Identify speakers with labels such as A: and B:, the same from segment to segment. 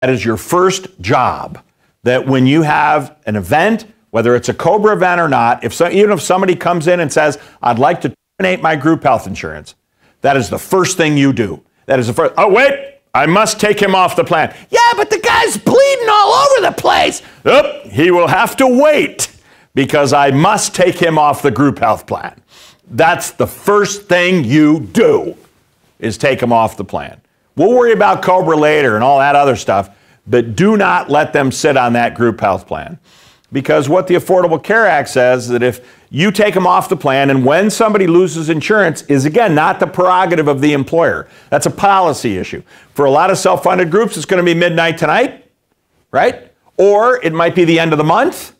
A: That is your first job. That when you have an event, whether it's a COBRA event or not, even if somebody comes in and says, I'd like to terminate my group health insurance, that is the first thing you do. That is the first. Oh, wait, I must take him off the plan. Yeah, but the guy's bleeding all over the place. Oh, he will have to wait because I must take him off the group health plan. That's the first thing you do, is take him off the plan. We'll worry about COBRA later and all that other stuff, but do not let them sit on that group health plan. Because what the Affordable Care Act says is that if you take them off the plan and when somebody loses insurance is, again, not the prerogative of the employer. That's a policy issue. For a lot of self-funded groups, it's going to be midnight tonight, right? Or it might be the end of the month,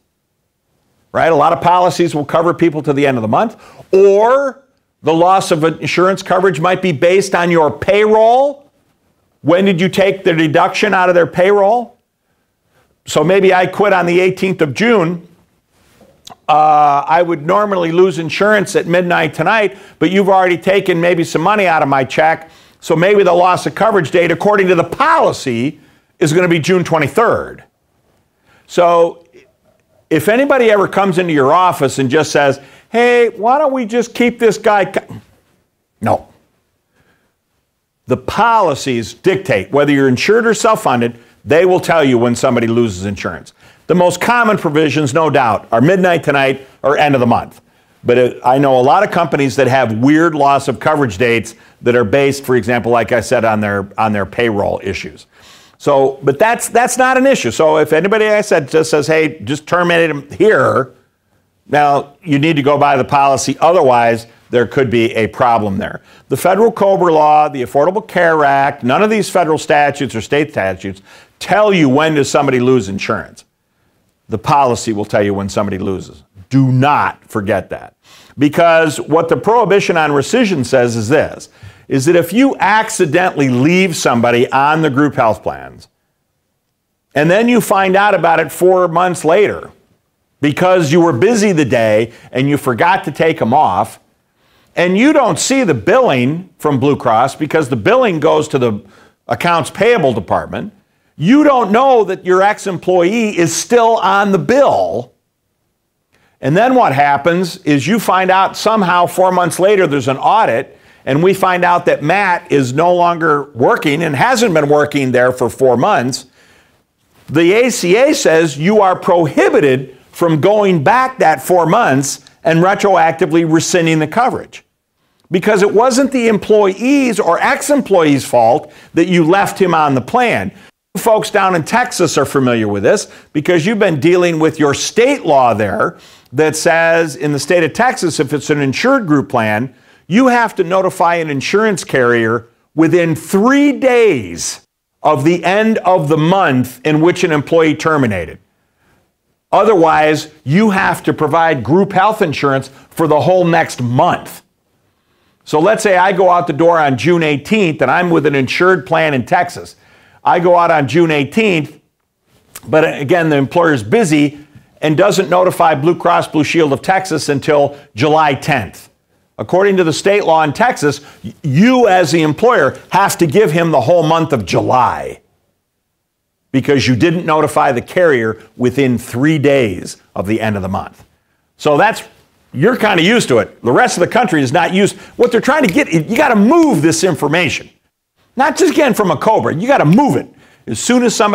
A: right? A lot of policies will cover people to the end of the month. Or the loss of insurance coverage might be based on your payroll. When did you take the deduction out of their payroll? So maybe I quit on the 18th of June. I would normally lose insurance at midnight tonight, but you've already taken maybe some money out of my check. So maybe the loss of coverage date, according to the policy, is going to be June 23rd. So if anybody ever comes into your office and just says, hey, why don't we just keep this guy? No. The policies dictate whether you're insured or self-funded. They will tell you when somebody loses insurance. The most common provisions, no doubt, are midnight tonight or end of the month. But I know a lot of companies that have weird loss of coverage dates that are based, for example, like I said, on their payroll issues. So, but that's not an issue. So if anybody, I said, just says, hey, just terminate him here, now you need to go by the policy. Otherwise, there could be a problem there. The federal COBRA law, the Affordable Care Act, none of these federal statutes or state statutes tell you when does somebody lose insurance. The policy will tell you when somebody loses. Do not forget that. Because what the prohibition on rescission says is this, is that if you accidentally leave somebody on the group health plans, and then you find out about it 4 months later, because you were busy the day and you forgot to take them off, and you don't see the billing from Blue Cross because the billing goes to the accounts payable department, you don't know that your ex-employee is still on the bill. And then what happens is you find out somehow 4 months later there's an audit, and we find out that Matt is no longer working and hasn't been working there for 4 months. The ACA says you are prohibited from going back that 4 months and retroactively rescinding the coverage. Because it wasn't the employee's or ex-employee's fault that you left him on the plan. You folks down in Texas are familiar with this because you've been dealing with your state law there that says in the state of Texas, if it's an insured group plan, you have to notify an insurance carrier within 3 days of the end of the month in which an employee terminated. Otherwise, you have to provide group health insurance for the whole next month. So let's say I go out the door on June 18th and I'm with an insured plan in Texas. I go out on June 18th, but again, the employer's busy and doesn't notify Blue Cross Blue Shield of Texas until July 10th. According to the state law in Texas, you as the employer have to give him the whole month of July because you didn't notify the carrier within 3 days of the end of the month. So you're kind of used to it. The rest of the country is not used. What they're trying to get, you got to move this information. Not just again from a COBRA, you got to move it. As soon as somebody